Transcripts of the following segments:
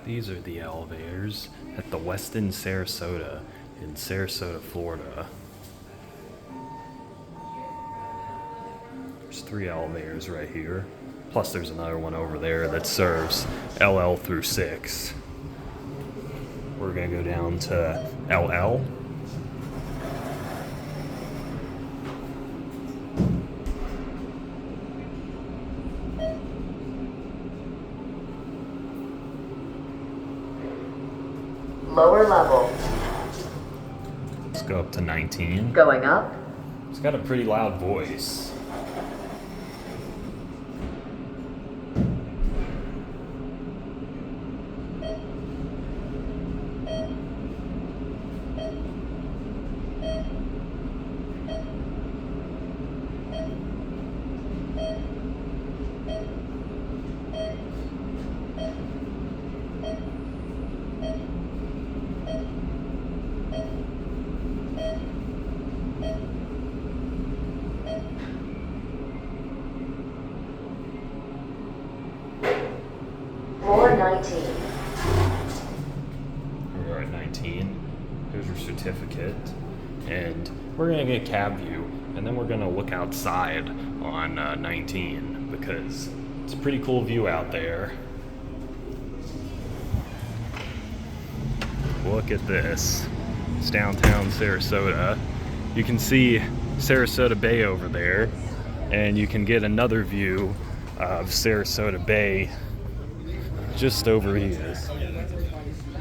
These are the elevators at the Westin Sarasota in Sarasota, Florida. There's 3 elevators right here. Plus there's another one over there that serves LL through 6. We're gonna go down to LL. Lower level. Let's go up to 19. Going up. It's got a pretty loud voice. Floor 19. We're at 19. Here's your certificate. And we're gonna get cab view, and then we're gonna look outside on 19 because it's a pretty cool view out there. Look at this. It's downtown Sarasota. You can see Sarasota Bay over there, and you can get another view of Sarasota Bay just over here.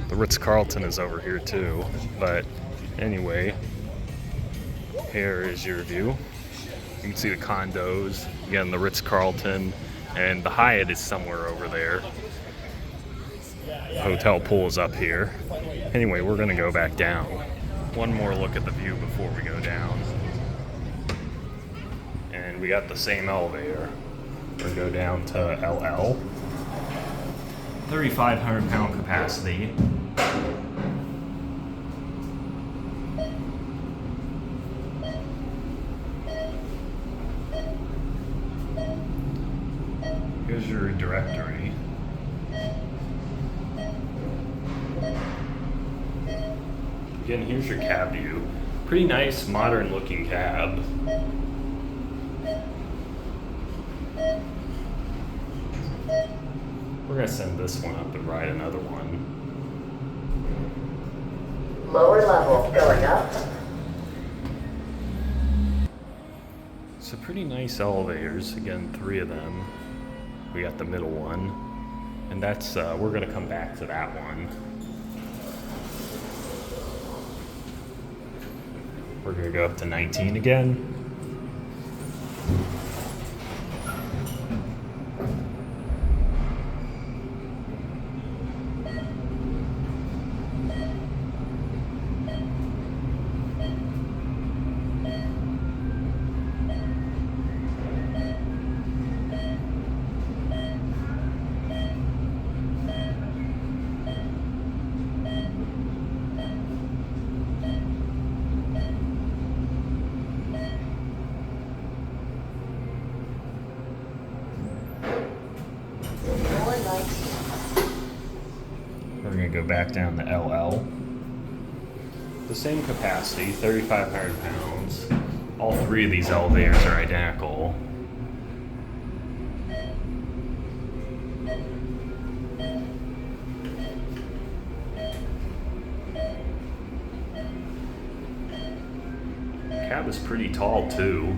The Ritz-Carlton is over here too, but anyway, here is your view. You can see the condos, again the Ritz-Carlton, and the Hyatt is somewhere over there. The hotel pool is up here. Anyway, we're gonna go back down. One more look at the view before we go down. And we got the same elevator. We're gonna go down to LL. 3,500 pound capacity. Here's your directory. Again, here's your cab view. Pretty nice, modern looking cab. We're gonna send this one up and ride another one. Lower level. Going up. So pretty nice elevators. Again, 3 of them. We got the middle one. And that's, we're gonna come back to that one. We're gonna go up to 19 again. We're gonna go back down to LL. The same capacity, 3,500 pounds. All 3 of these elevators are identical. Cab is pretty tall too.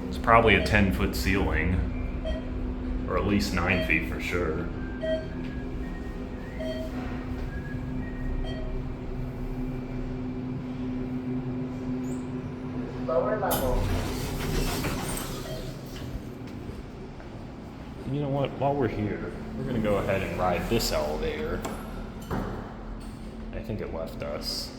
It's probably a 10-foot ceiling, or at least 9 feet for sure. Lower level. You know what? While we're here, we're gonna go ahead and ride this elevator. I think it left us.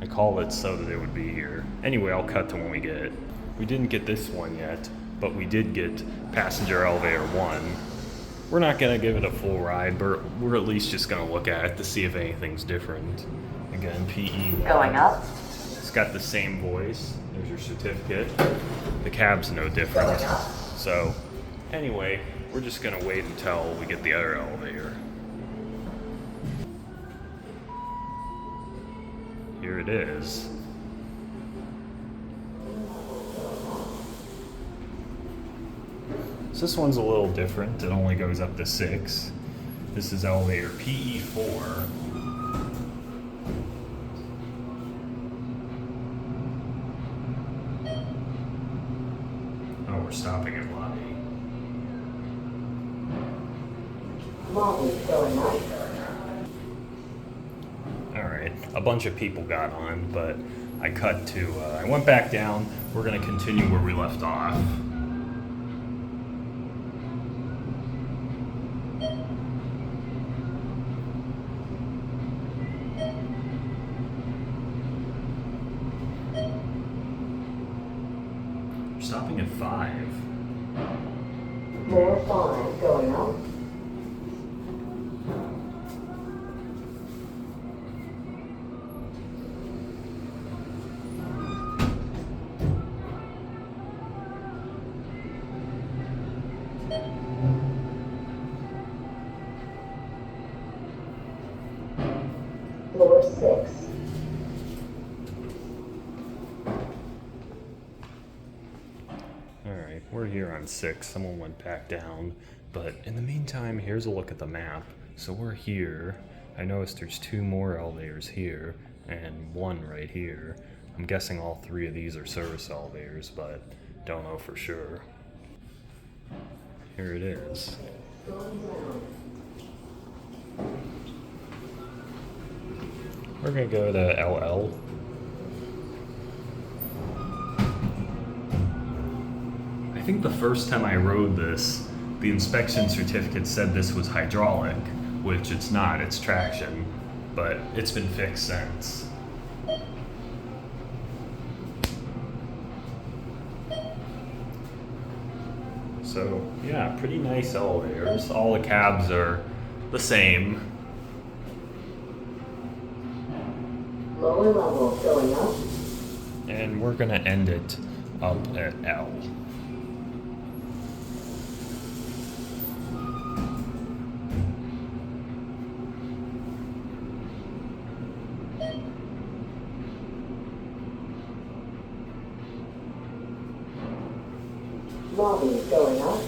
I called it so that it would be here. Anyway, I'll cut to when we get it. We didn't get this one yet, but we did get passenger elevator 1. We're not gonna give it a full ride, but we're at least just gonna look at it to see if anything's different. Again, PE. Going up. It's got the same voice. There's your certificate. The cab's no different. So, anyway, we're just gonna wait until we get the other elevator. Here it is. So this one's a little different. It only goes up to 6. This is elevator PE4. Oh, we're stopping at lobby. Lobby going up. Alright, a bunch of people got on, but I I went back down. We're gonna continue where we left off. We're stopping at 5. Floor 5 going up. Floor 6. Alright, we're here on 6. Someone went back down. But in the meantime, here's a look at the map. So we're here. I noticed there's 2 more elevators here, and 1 right here. I'm guessing all 3 of these are service elevators, but don't know for sure. Here it is. We're gonna go to LL. I think the first time I rode this, the inspection certificate said this was hydraulic, which it's not, it's traction, but it's been fixed since. So yeah, pretty nice elevators. All the cabs are the same. Lower level going up. And we're gonna end it up at L. Lobby going up.